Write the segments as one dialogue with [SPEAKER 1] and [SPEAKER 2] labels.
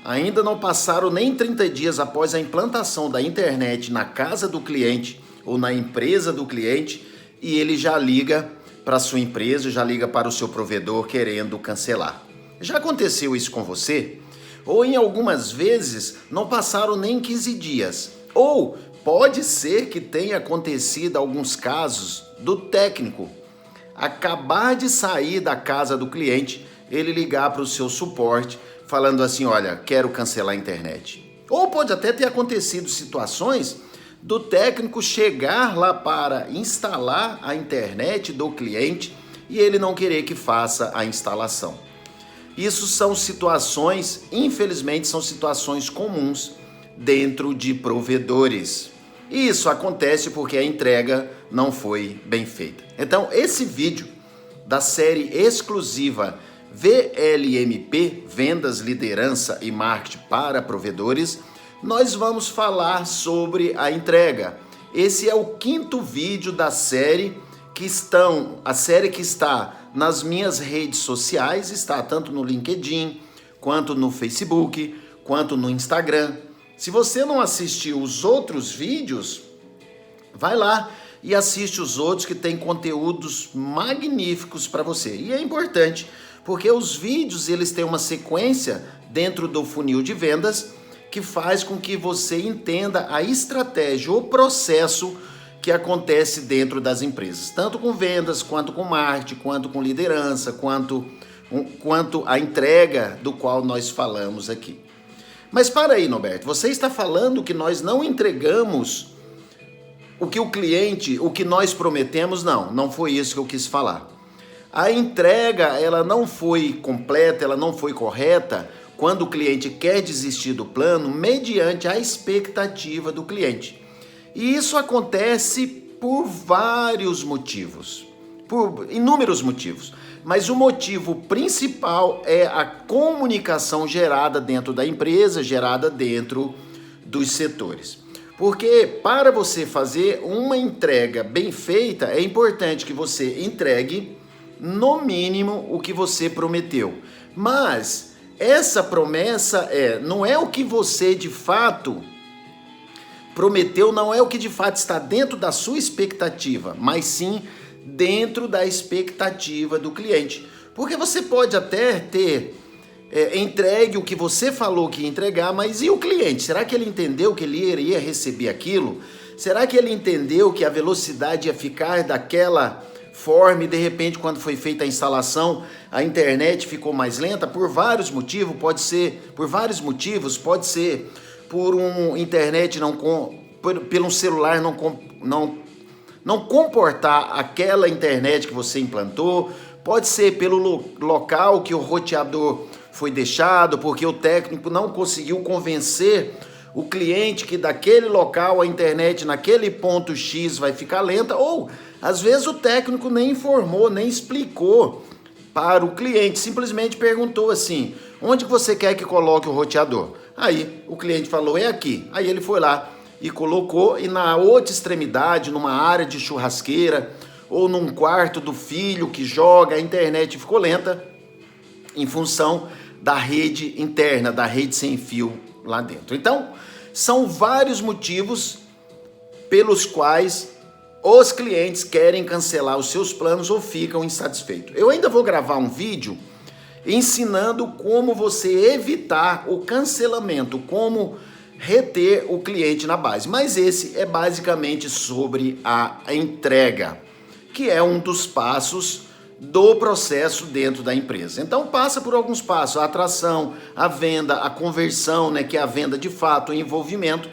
[SPEAKER 1] Ainda não passaram nem 30 dias após a implantação da internet na casa do cliente ou na empresa do cliente e ele já liga para a sua empresa, já liga para o seu provedor querendo cancelar. Já aconteceu isso com você? Ou em algumas vezes não passaram nem 15 dias. Ou pode ser que tenha acontecido alguns casos do técnico acabar de sair da casa do cliente, ele ligar para o seu suporte falando assim, olha, quero cancelar a internet. Ou pode até ter acontecido situações do técnico chegar lá para instalar a internet do cliente e ele não querer que faça a instalação. Isso são situações, infelizmente, são situações comuns dentro de provedores. E isso acontece porque a entrega não foi bem feita. Então, esse vídeo da série exclusiva VLMP, Vendas, Liderança e Marketing para Provedores, nós vamos falar sobre a entrega. Esse é o 5º vídeo da série a série que está nas minhas redes sociais, está tanto no LinkedIn, quanto no Facebook, quanto no Instagram. Se você não assistiu os outros vídeos, vai lá e assiste os outros que tem conteúdos magníficos para você. E é importante, porque os vídeos eles têm uma sequência dentro do funil de vendas que faz com que você entenda a estratégia, o processo que acontece dentro das empresas, tanto com vendas, quanto com marketing, quanto com liderança, quanto a entrega do qual nós falamos aqui. Mas para aí, Norberto, você está falando que nós não entregamos o que nós prometemos? Não foi isso que eu quis falar. A entrega, ela não foi completa, ela não foi correta quando o cliente quer desistir do plano mediante a expectativa do cliente. E isso acontece por vários motivos, por inúmeros motivos. Mas o motivo principal é a comunicação gerada dentro da empresa, gerada dentro dos setores. Porque para você fazer uma entrega bem feita, é importante que você entregue no mínimo o que você prometeu. Mas essa promessa não é o que você de fato prometeu, não é o que de fato está dentro da sua expectativa, mas sim dentro da expectativa do cliente. Porque você pode até ter entregue o que você falou que ia entregar, mas e o cliente? Será que ele entendeu que ele iria receber aquilo? Será que ele entendeu que a velocidade ia ficar daquela forma e de repente quando foi feita a instalação a internet ficou mais lenta? Por vários motivos, pode ser por um internet pelo celular não comportar aquela internet que você implantou, pode ser pelo local que o roteador foi deixado, porque o técnico não conseguiu convencer o cliente que daquele local a internet naquele ponto X vai ficar lenta, ou às vezes o técnico nem informou, nem explicou para o cliente, simplesmente perguntou assim, onde você quer que coloque o roteador? Aí o cliente falou, é aqui. Aí ele foi lá e colocou, e na outra extremidade, numa área de churrasqueira, ou num quarto do filho que joga, a internet ficou lenta em função da rede interna, da rede sem fio lá dentro. Então, são vários motivos pelos quais os clientes querem cancelar os seus planos ou ficam insatisfeitos. Eu ainda vou gravar um vídeo ensinando como você evitar o cancelamento, como reter o cliente na base. Mas esse é basicamente sobre a entrega, que é um dos passos do processo dentro da empresa. Então passa por alguns passos, a atração, a venda, a conversão, que é a venda de fato, o envolvimento.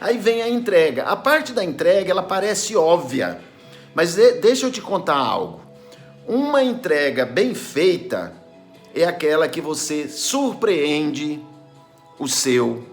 [SPEAKER 1] Aí vem a entrega. A parte da entrega, ela parece óbvia, mas deixa eu te contar algo. Uma entrega bem feita é aquela que você surpreende o seu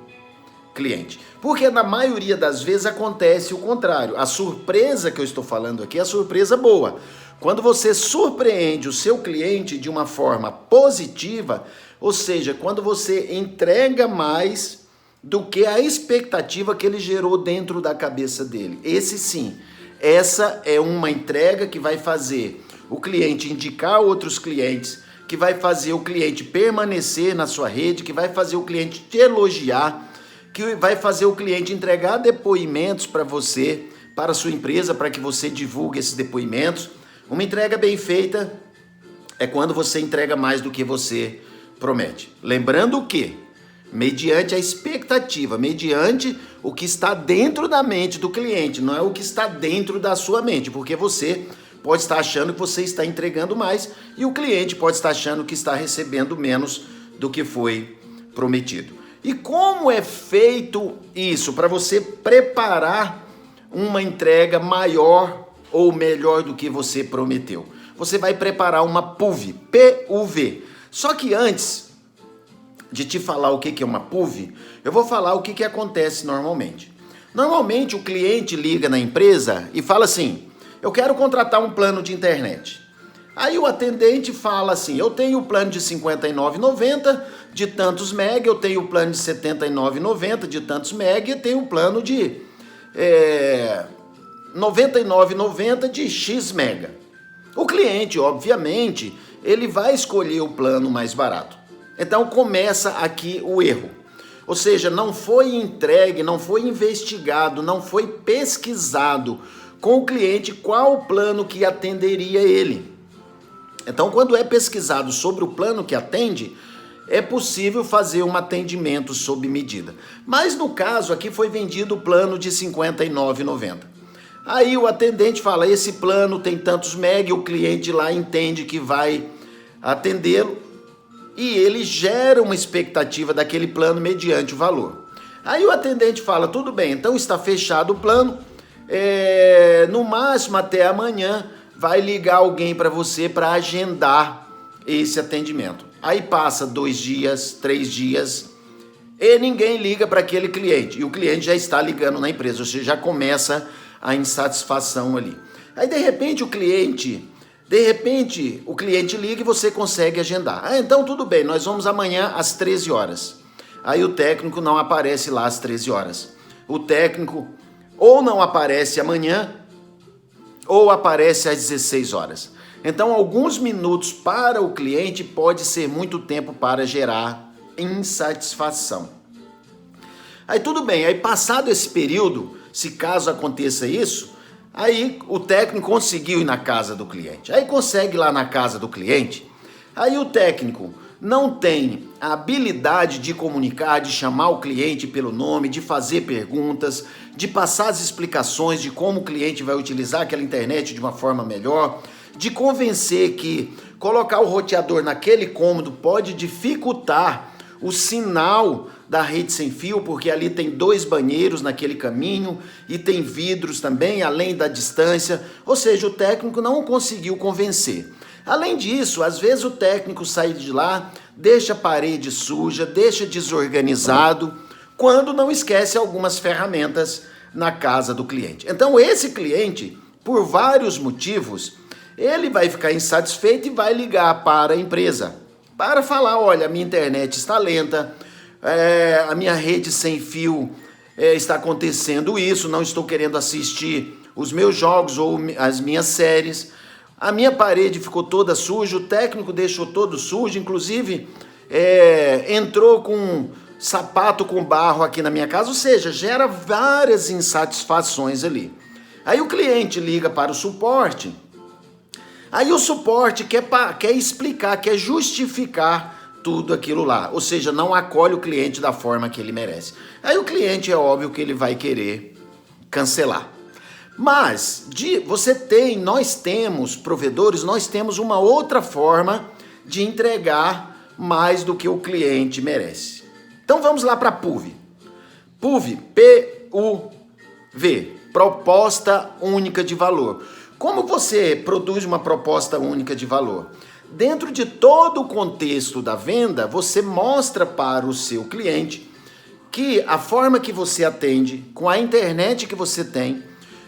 [SPEAKER 1] cliente. Porque na maioria das vezes acontece o contrário. A surpresa que eu estou falando aqui é a surpresa boa. Quando você surpreende o seu cliente de uma forma positiva, ou seja, quando você entrega mais do que a expectativa que ele gerou dentro da cabeça dele. Esse sim, essa é uma entrega que vai fazer o cliente indicar outros clientes que vai fazer o cliente permanecer na sua rede, que vai fazer o cliente te elogiar, que vai fazer o cliente entregar depoimentos para você, para a sua empresa, para que você divulgue esses depoimentos. Uma entrega bem feita é quando você entrega mais do que você promete. Lembrando que, mediante a expectativa, mediante o que está dentro da mente do cliente, não é o que está dentro da sua mente, porque você pode estar achando que você está entregando mais e o cliente pode estar achando que está recebendo menos do que foi prometido. E como é feito isso para você preparar uma entrega maior ou melhor do que você prometeu? Você vai preparar uma PUV, P-U-V. Só que antes de te falar o que é uma PUV, eu vou falar o que acontece normalmente. Normalmente o cliente liga na empresa e fala assim: eu quero contratar um plano de internet. Aí o atendente fala assim: eu tenho o plano de R$ 59,90 de tantos mega, eu tenho o plano de R$ 79,90 de tantos mega e eu tenho o plano de R$ 99,90 de X mega. O cliente, obviamente, ele vai escolher o plano mais barato. Então começa aqui o erro. Ou seja, não foi entregue, não foi investigado, não foi pesquisado com o cliente qual o plano que atenderia ele. Então, quando é pesquisado sobre o plano que atende, é possível fazer um atendimento sob medida. Mas no caso aqui foi vendido o plano de R$ 59,90. Aí o atendente fala: esse plano tem tantos mega, e o cliente lá entende que vai atendê-lo e ele gera uma expectativa daquele plano mediante o valor. Aí o atendente fala: tudo bem, então está fechado o plano, no máximo até amanhã vai ligar alguém para você para agendar esse atendimento. Aí passa 2 dias, 3 dias e ninguém liga para aquele cliente. E o cliente já está ligando na empresa, ou seja, já começa a insatisfação ali. Aí de repente o cliente liga e você consegue agendar. Então tudo bem, nós vamos amanhã às 13 horas. Aí o técnico não aparece lá às 13 horas. O técnico ou não aparece amanhã ou aparece às 16 horas. Então, alguns minutos para o cliente pode ser muito tempo para gerar insatisfação. Aí tudo bem, aí passado esse período, se caso aconteça isso, aí o técnico conseguiu ir na casa do cliente. Aí consegue ir lá na casa do cliente, aí o técnico não tem a habilidade de comunicar, de chamar o cliente pelo nome, de fazer perguntas, de passar as explicações de como o cliente vai utilizar aquela internet de uma forma melhor, de convencer que colocar o roteador naquele cômodo pode dificultar o sinal da rede sem fio, porque ali tem 2 banheiros naquele caminho e tem vidros também, além da distância, ou seja, o técnico não conseguiu convencer. Além disso, às vezes o técnico sai de lá, deixa a parede suja, deixa desorganizado, quando não esquece algumas ferramentas na casa do cliente. Então esse cliente, por vários motivos, ele vai ficar insatisfeito e vai ligar para a empresa para falar: olha, a minha internet está lenta, a minha rede sem fio está acontecendo isso, não estou querendo assistir os meus jogos ou as minhas séries, a minha parede ficou toda suja, o técnico deixou todo sujo, inclusive entrou com sapato com barro aqui na minha casa, ou seja, gera várias insatisfações ali. Aí o cliente liga para o suporte, aí o suporte quer explicar, quer justificar tudo aquilo lá, ou seja, não acolhe o cliente da forma que ele merece. Aí o cliente é óbvio que ele vai querer cancelar. Mas nós temos provedores, nós temos uma outra forma de entregar mais do que o cliente merece. Então vamos lá para a PUV. PUV, P-U-V, Proposta Única de Valor. Como você produz uma proposta única de valor? Dentro de todo o contexto da venda, você mostra para o seu cliente que a forma que você atende, com a internet que você tem,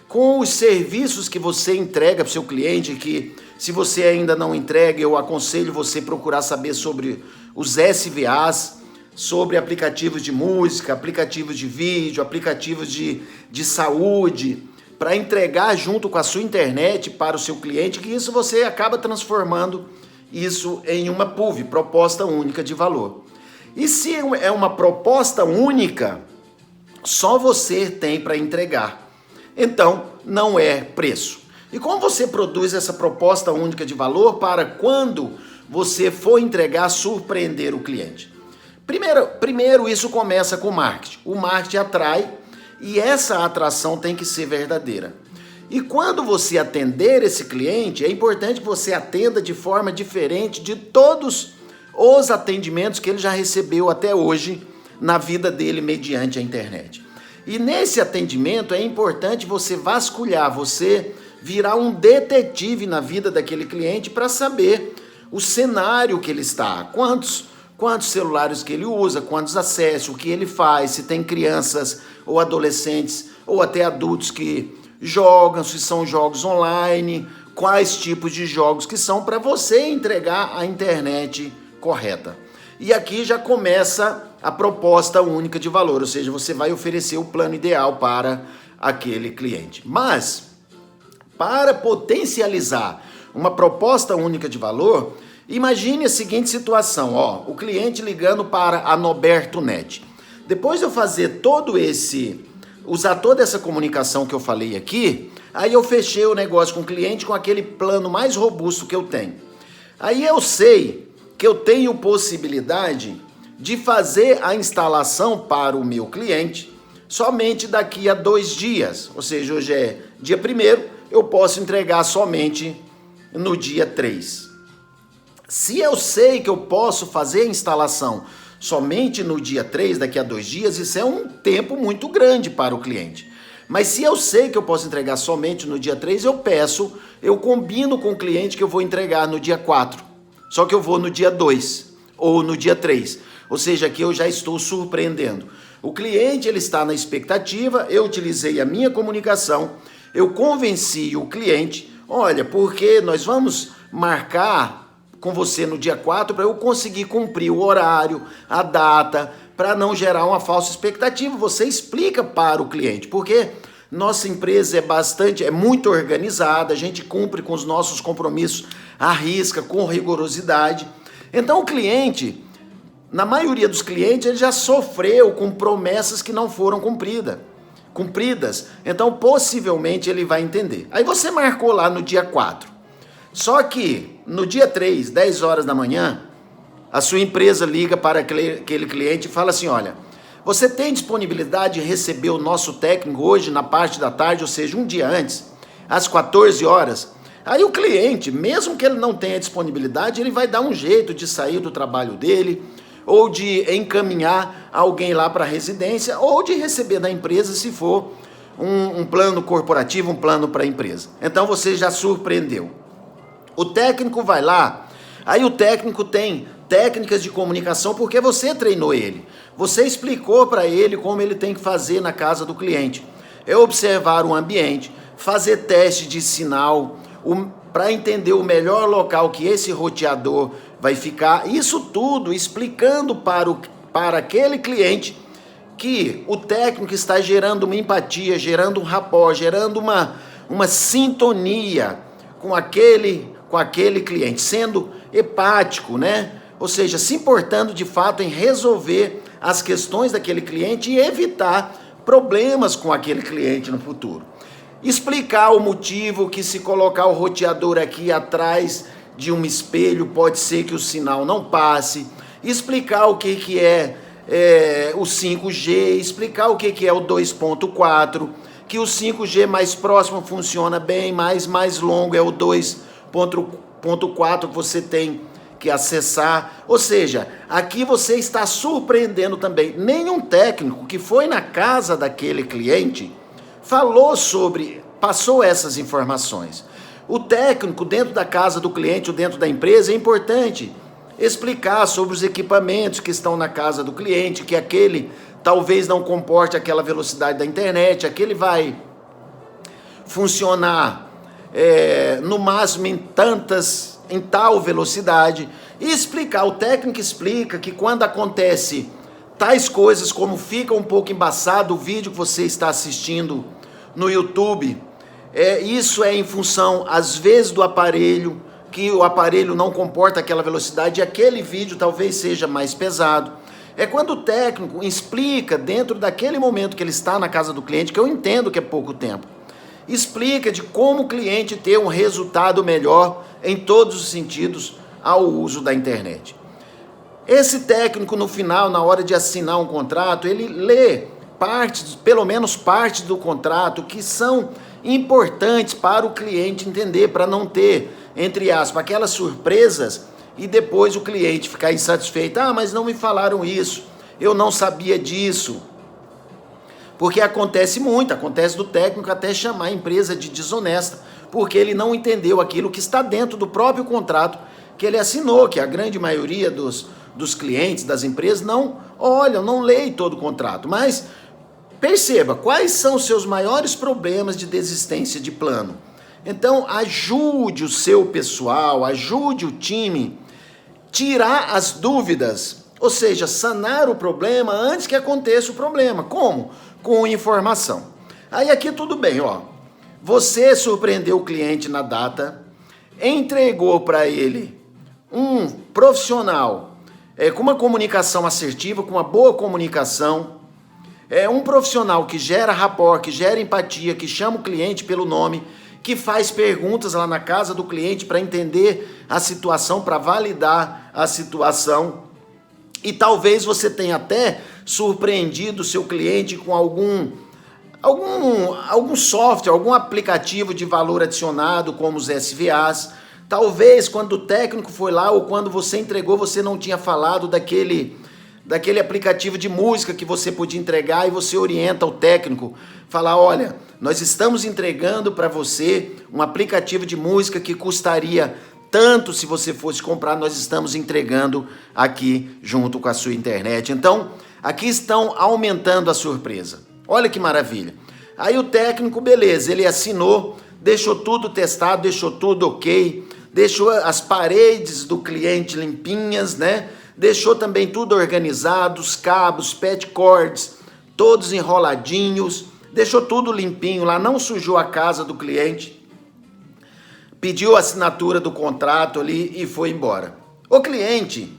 [SPEAKER 1] com os serviços que você entrega para o seu cliente, que se você ainda não entrega, eu aconselho você procurar saber sobre os SVAs, sobre aplicativos de música, aplicativos de vídeo, aplicativos de saúde, para entregar junto com a sua internet para o seu cliente, que isso você acaba transformando isso em uma PUV, proposta única de valor. E se é uma proposta única, só você tem para entregar. Então, não é preço. E como você produz essa proposta única de valor para quando você for entregar, surpreender o cliente? Primeiro isso começa com o marketing. O marketing atrai e essa atração tem que ser verdadeira. E quando você atender esse cliente, é importante que você atenda de forma diferente de todos os atendimentos que ele já recebeu até hoje na vida dele mediante a internet. E nesse atendimento é importante você vasculhar, você virar um detetive na vida daquele cliente para saber o cenário que ele está, quantos celulares que ele usa, quantos acessos, o que ele faz, se tem crianças ou adolescentes ou até adultos que jogam, se são jogos online, quais tipos de jogos que são para você entregar a internet correta. E aqui já começa a proposta única de valor, ou seja, você vai oferecer o plano ideal para aquele cliente. Mas, para potencializar uma proposta única de valor, imagine a seguinte situação, o cliente ligando para a Noberto Net. Depois de eu fazer usar toda essa comunicação que eu falei aqui, aí eu fechei o negócio com o cliente com aquele plano mais robusto que eu tenho. Aí eu sei que eu tenho possibilidade de fazer a instalação para o meu cliente somente daqui a 2 dias. Ou seja, hoje é dia 1º, eu posso entregar somente no dia 3. Se eu sei que eu posso fazer a instalação somente no dia 3, daqui a 2 dias, isso é um tempo muito grande para o cliente. Mas se eu sei que eu posso entregar somente no dia 3, eu combino com o cliente que eu vou entregar no dia 4. Só que eu vou no dia 2 ou no dia 3. Ou seja, aqui eu já estou surpreendendo. O cliente ele está na expectativa, eu utilizei a minha comunicação, eu convenci o cliente, olha, porque nós vamos marcar com você no dia 4 para eu conseguir cumprir o horário, a data, para não gerar uma falsa expectativa. Você explica para o cliente, porque nossa empresa é muito organizada, a gente cumpre com os nossos compromissos à risca, com rigorosidade. Então o cliente, na maioria dos clientes, ele já sofreu com promessas que não foram cumpridas. Então possivelmente ele vai entender. Aí você marcou lá no dia 4. Só que no dia 3, 10 horas da manhã, a sua empresa liga para aquele cliente e fala assim, olha, você tem disponibilidade de receber o nosso técnico hoje na parte da tarde, ou seja, um dia antes, às 14 horas? Aí o cliente, mesmo que ele não tenha disponibilidade, ele vai dar um jeito de sair do trabalho dele, ou de encaminhar alguém lá para a residência, ou de receber da empresa se for um plano corporativo, um plano para a empresa. Então você já surpreendeu. O técnico vai lá, aí o técnico tem técnicas de comunicação porque você treinou ele. Você explicou para ele como ele tem que fazer na casa do cliente. É observar o ambiente, fazer teste de sinal, para entender o melhor local que esse roteador vai ficar. Isso tudo explicando para aquele cliente que o técnico está gerando uma empatia, gerando um rapport, gerando uma sintonia com aquele cliente, sendo empático, né? Ou seja, se importando de fato em resolver as questões daquele cliente e evitar problemas com aquele cliente no futuro. Explicar o motivo que se colocar o roteador aqui atrás de um espelho pode ser que o sinal não passe. Explicar o que é o 5G, explicar o que é o 2.4, que o 5G mais próximo funciona bem, mas mais longo é o 2.4 que você tem que acessar. Ou seja, aqui você está surpreendendo também. Nenhum técnico que foi na casa daquele cliente passou essas informações. O técnico dentro da casa do cliente ou dentro da empresa é importante explicar sobre os equipamentos que estão na casa do cliente, que aquele talvez não comporte aquela velocidade da internet, aquele vai funcionar no máximo em tal velocidade, e explicar. O técnico explica que quando acontece tais coisas, como fica um pouco embaçado o vídeo que você está assistindo no YouTube, isso é em função, às vezes, do aparelho que o aparelho não comporta aquela velocidade e aquele vídeo talvez seja mais pesado. É quando o técnico explica dentro daquele momento que ele está na casa do cliente, que eu entendo que é pouco tempo, explica de como o cliente ter um resultado melhor em todos os sentidos ao uso da internet. Esse técnico no final, na hora de assinar um contrato, ele lê partes, pelo menos partes do contrato que são importantes para o cliente entender, para não ter, entre aspas, aquelas surpresas e depois o cliente ficar insatisfeito. Ah, mas não me falaram isso, eu não sabia disso. Porque acontece muito, acontece do técnico até chamar a empresa de desonesta, porque ele não entendeu aquilo que está dentro do próprio contrato que ele assinou, que a grande maioria dos clientes, das empresas, não olham, não leem todo o contrato. Mas perceba, quais são os seus maiores problemas de desistência de plano? Então, ajude o seu pessoal, ajude o time tirar as dúvidas, ou seja, sanar o problema antes que aconteça o problema. Como? Com informação. Aí aqui tudo bem, ó. Você surpreendeu o cliente na data, entregou para ele um profissional com uma comunicação assertiva, com uma boa comunicação, um profissional que gera rapport, que gera empatia, que chama o cliente pelo nome, que faz perguntas lá na casa do cliente para entender a situação, para validar a situação. E talvez você tenha até surpreendido o seu cliente com algum software, algum aplicativo de valor adicionado, como os SVAs. Talvez quando o técnico foi lá ou quando você entregou, você não tinha falado daquele aplicativo de música que você podia entregar e você orienta o técnico. Falar, olha, nós estamos entregando para você um aplicativo de música que custaria tanto se você fosse comprar, nós estamos entregando aqui junto com a sua internet. Então, aqui estão aumentando a surpresa. Olha que maravilha. Aí o técnico, beleza, ele assinou, deixou tudo testado, deixou tudo ok, deixou as paredes do cliente limpinhas, né? Deixou também tudo organizado, os cabos, pet cords, todos enroladinhos, deixou tudo limpinho lá, não sujou a casa do cliente, pediu a assinatura do contrato ali e foi embora. O cliente,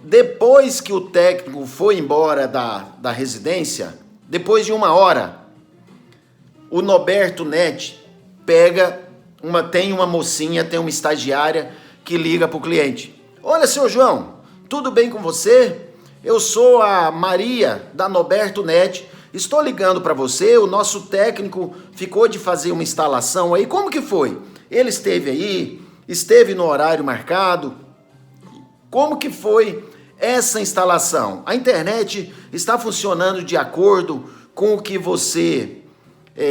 [SPEAKER 1] depois que o técnico foi embora da residência, depois de 1 hora, o Noberto Net tem uma mocinha, tem uma estagiária que liga para o cliente. Olha, seu João, tudo bem com você? Eu sou a Maria da Noberto Net, estou ligando para você, o nosso técnico ficou de fazer uma instalação aí, como que foi? Ele esteve aí, esteve no horário marcado, como que foi essa instalação? A internet está funcionando de acordo com o que você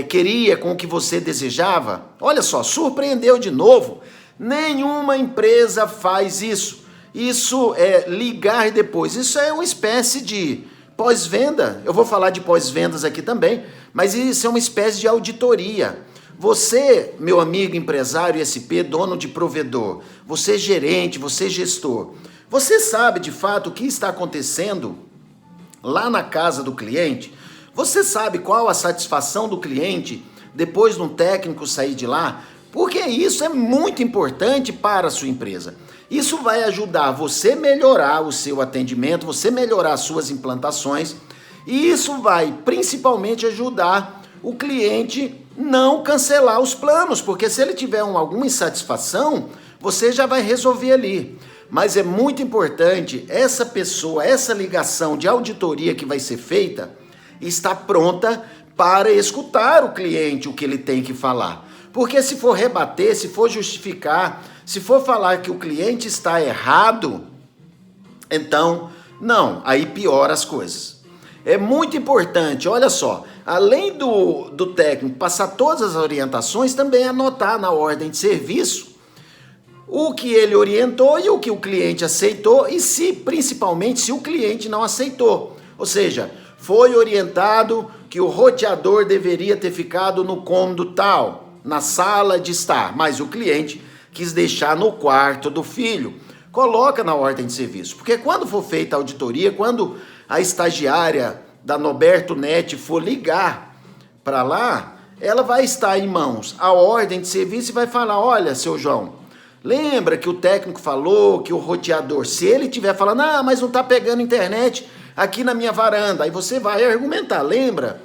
[SPEAKER 1] queria, com o que você desejava? Olha só, surpreendeu de novo, nenhuma empresa faz isso. Isso é ligar depois, isso é uma espécie de pós-venda. Eu vou falar de pós-vendas aqui também, mas isso é uma espécie de auditoria. Você, meu amigo empresário SP, dono de provedor, você gerente, você gestor, você sabe de fato o que está acontecendo lá na casa do cliente? Você sabe qual a satisfação do cliente depois de um técnico sair de lá? Porque isso é muito importante para a sua empresa. Isso vai ajudar você melhorar o seu atendimento, você melhorar as suas implantações, e isso vai principalmente ajudar o cliente não cancelar os planos, porque se ele tiver alguma insatisfação, você já vai resolver ali. Mas é muito importante essa pessoa, essa ligação de auditoria que vai ser feita, estar pronta para escutar o cliente, o que ele tem que falar. Porque se for rebater, se for justificar, se for falar que o cliente está errado, então, não, aí piora as coisas. É muito importante, olha só, além do técnico passar todas as orientações, também anotar na ordem de serviço o que ele orientou e o que o cliente aceitou e principalmente se o cliente não aceitou. Ou seja, foi orientado que o roteador deveria ter ficado no cômodo tal, na sala de estar, mas o cliente quis deixar no quarto do filho. Coloca na ordem de serviço, porque quando for feita a auditoria, quando a estagiária da Noberto Net for ligar para lá, ela vai estar em mãos a ordem de serviço e vai falar, olha, seu João, Lembra que o técnico falou que o roteador, se ele estiver falando, mas não está pegando internet aqui na minha varanda, aí você vai argumentar. Lembra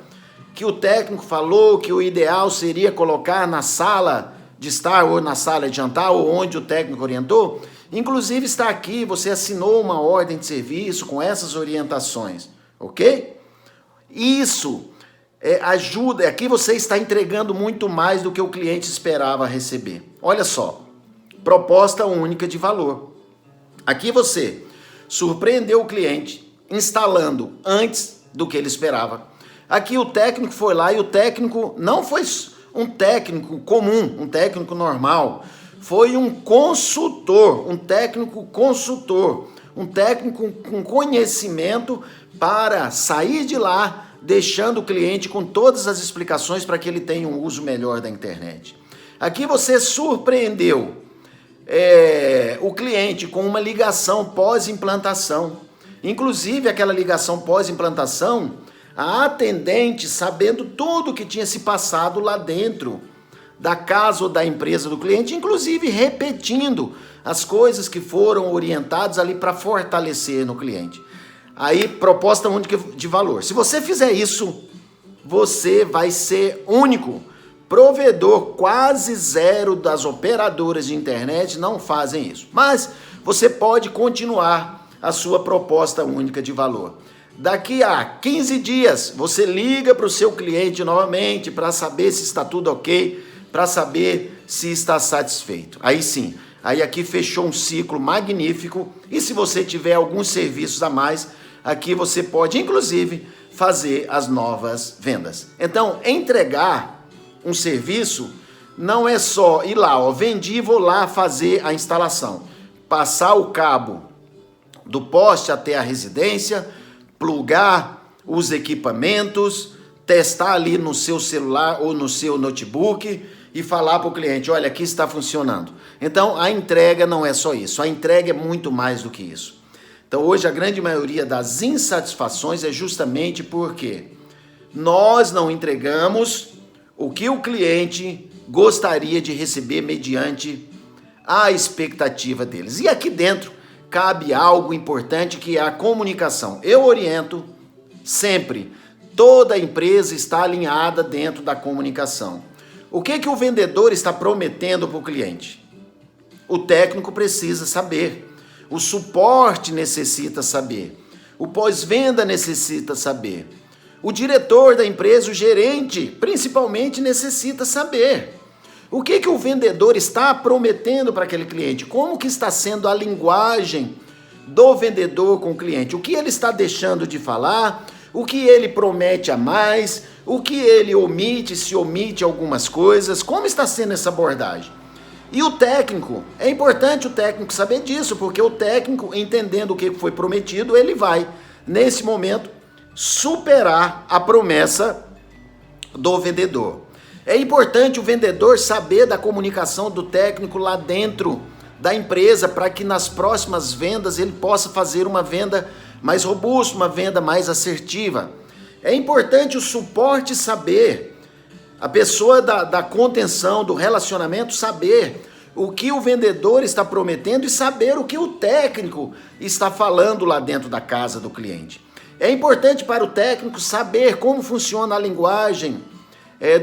[SPEAKER 1] que o técnico falou que o ideal seria colocar na sala de estar ou na sala de jantar ou onde o técnico orientou? Inclusive está aqui, você assinou uma ordem de serviço com essas orientações, ok? Isso ajuda, aqui você está entregando muito mais do que o cliente esperava receber. Olha só, proposta única de valor. Aqui você surpreendeu o cliente instalando antes do que ele esperava. Aqui o técnico foi lá e o técnico não foi um técnico comum, um técnico normal. Foi um consultor, um técnico consultor, um técnico com conhecimento para sair de lá deixando o cliente com todas as explicações para que ele tenha um uso melhor da internet. Aqui você surpreendeu o cliente com uma ligação pós-implantação. Inclusive aquela ligação pós-implantação, a atendente sabendo tudo o que tinha se passado lá dentro da casa ou da empresa do cliente, inclusive repetindo as coisas que foram orientadas ali para fortalecer no cliente. Aí, proposta única de valor. Se você fizer isso, você vai ser único. Provedor quase zero das operadoras de internet não fazem isso. Mas você pode continuar a sua proposta única de valor. Daqui a 15 dias, você liga para o seu cliente novamente para saber se está tudo ok, para saber se está satisfeito. Aí sim, aí aqui fechou um ciclo magnífico e se você tiver alguns serviços a mais, aqui você pode inclusive fazer as novas vendas. Então, entregar um serviço não é só ir lá, vendi, vou lá fazer a instalação, passar o cabo do poste até a residência, plugar os equipamentos, testar ali no seu celular ou no seu notebook e falar para o cliente, olha, aqui está funcionando. Então, a entrega não é só isso, a entrega é muito mais do que isso. Então, hoje, a grande maioria das insatisfações é justamente porque nós não entregamos o que o cliente gostaria de receber mediante a expectativa deles. E aqui dentro cabe algo importante que é a comunicação. Eu oriento sempre, toda empresa está alinhada dentro da comunicação. O que o vendedor está prometendo para o cliente? O técnico precisa saber, o suporte necessita saber, o pós-venda necessita saber, o diretor da empresa, o gerente, principalmente necessita saber. O que o vendedor está prometendo para aquele cliente? Como que está sendo a linguagem do vendedor com o cliente? O que ele está deixando de falar? O que ele promete a mais? O que ele omite, se omite algumas coisas? Como está sendo essa abordagem? E o técnico, é importante o técnico saber disso, porque o técnico, entendendo o que foi prometido, ele vai, nesse momento, superar a promessa do vendedor. É importante o vendedor saber da comunicação do técnico lá dentro da empresa para que nas próximas vendas ele possa fazer uma venda mais robusta, uma venda mais assertiva. É importante o suporte saber, a pessoa da contenção, do relacionamento saber o que o vendedor está prometendo e saber o que o técnico está falando lá dentro da casa do cliente. É importante para o técnico saber como funciona a linguagem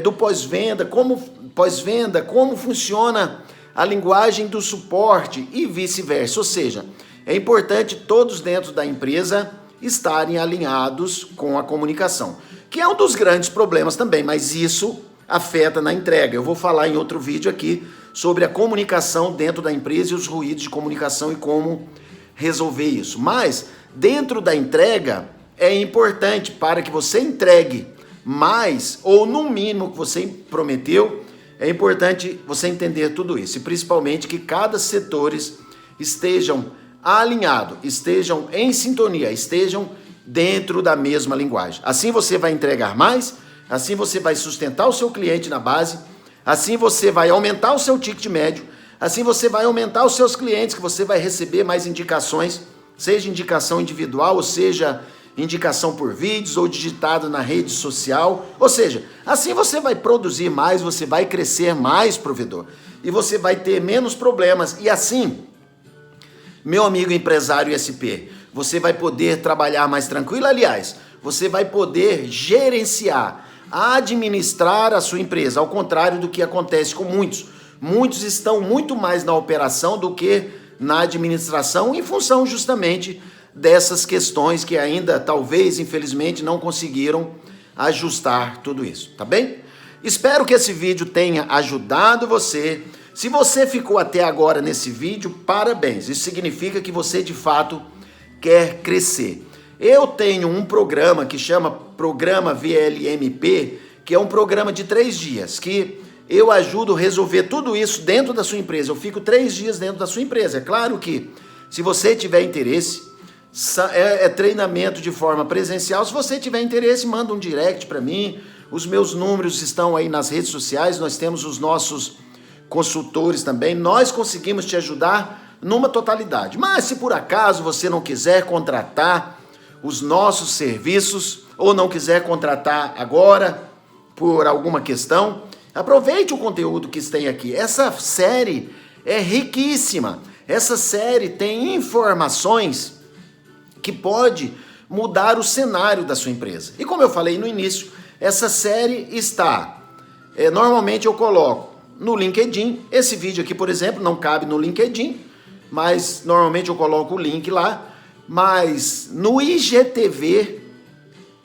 [SPEAKER 1] do pós-venda, como funciona a linguagem do suporte e vice-versa. Ou seja, é importante todos dentro da empresa estarem alinhados com a comunicação, que é um dos grandes problemas também, mas isso afeta na entrega. Eu vou falar em outro vídeo aqui sobre a comunicação dentro da empresa e os ruídos de comunicação e como resolver isso. Mas dentro da entrega é importante para que você entregue mais, ou no mínimo que você prometeu, é importante você entender tudo isso. E principalmente que cada setores estejam alinhados, estejam em sintonia, estejam dentro da mesma linguagem. Assim você vai entregar mais, assim você vai sustentar o seu cliente na base, assim você vai aumentar o seu ticket médio, assim você vai aumentar os seus clientes, que você vai receber mais indicações, seja indicação individual, ou seja, indicação por vídeos ou digitado na rede social. Ou seja, assim você vai produzir mais, você vai crescer mais, provedor, e você vai ter menos problemas. E assim, meu amigo empresário SP, você vai poder trabalhar mais tranquilo. Aliás, você vai poder gerenciar, administrar a sua empresa, ao contrário do que acontece com muitos. Muitos estão muito mais na operação do que na administração, em função justamente dessas questões que ainda, talvez, infelizmente, não conseguiram ajustar tudo isso, tá bem? Espero que esse vídeo tenha ajudado você. Se você ficou até agora nesse vídeo, parabéns. Isso significa que você, de fato, quer crescer. Eu tenho um programa que chama Programa VLMP, que é um programa de 3 dias, que eu ajudo a resolver tudo isso dentro da sua empresa. Eu fico 3 dias dentro da sua empresa. É claro que, se você tiver interesse, é treinamento de forma presencial. Se você tiver interesse, manda um direct para mim. Os meus números estão aí nas redes sociais. Nós temos os nossos consultores também. Nós conseguimos te ajudar numa totalidade. Mas se por acaso você não quiser contratar os nossos serviços ou não quiser contratar agora por alguma questão, aproveite o conteúdo que tem aqui. Essa série é riquíssima. Essa série tem informações que pode mudar o cenário da sua empresa. E como eu falei no início, essa série está, normalmente eu coloco no LinkedIn. Esse vídeo aqui, por exemplo, não cabe no LinkedIn, mas normalmente eu coloco o link lá. Mas no IGTV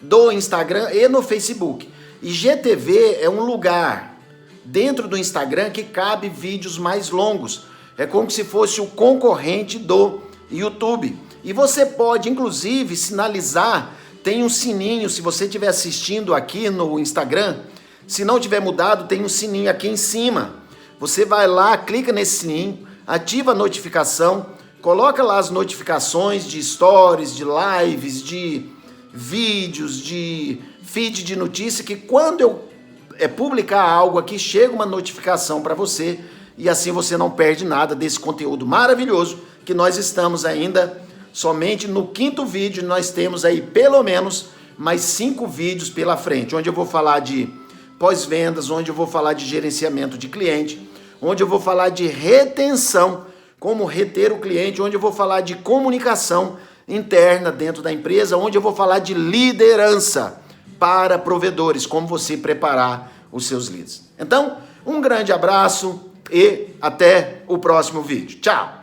[SPEAKER 1] do Instagram e no Facebook. IGTV é um lugar dentro do Instagram que cabe vídeos mais longos. É como se fosse o concorrente do YouTube. E você pode, inclusive, sinalizar, tem um sininho, se você estiver assistindo aqui no Instagram, se não tiver mudado, tem um sininho aqui em cima. Você vai lá, clica nesse sininho, ativa a notificação, coloca lá as notificações de stories, de lives, de vídeos, de feed de notícia, que quando eu publicar algo aqui, chega uma notificação para você, e assim você não perde nada desse conteúdo maravilhoso, que nós estamos ainda somente no 5º vídeo. Nós temos aí pelo menos mais 5 vídeos pela frente, onde eu vou falar de pós-vendas, onde eu vou falar de gerenciamento de cliente, onde eu vou falar de retenção, como reter o cliente, onde eu vou falar de comunicação interna dentro da empresa, onde eu vou falar de liderança para provedores, como você preparar os seus leads. Então, um grande abraço e até o próximo vídeo. Tchau!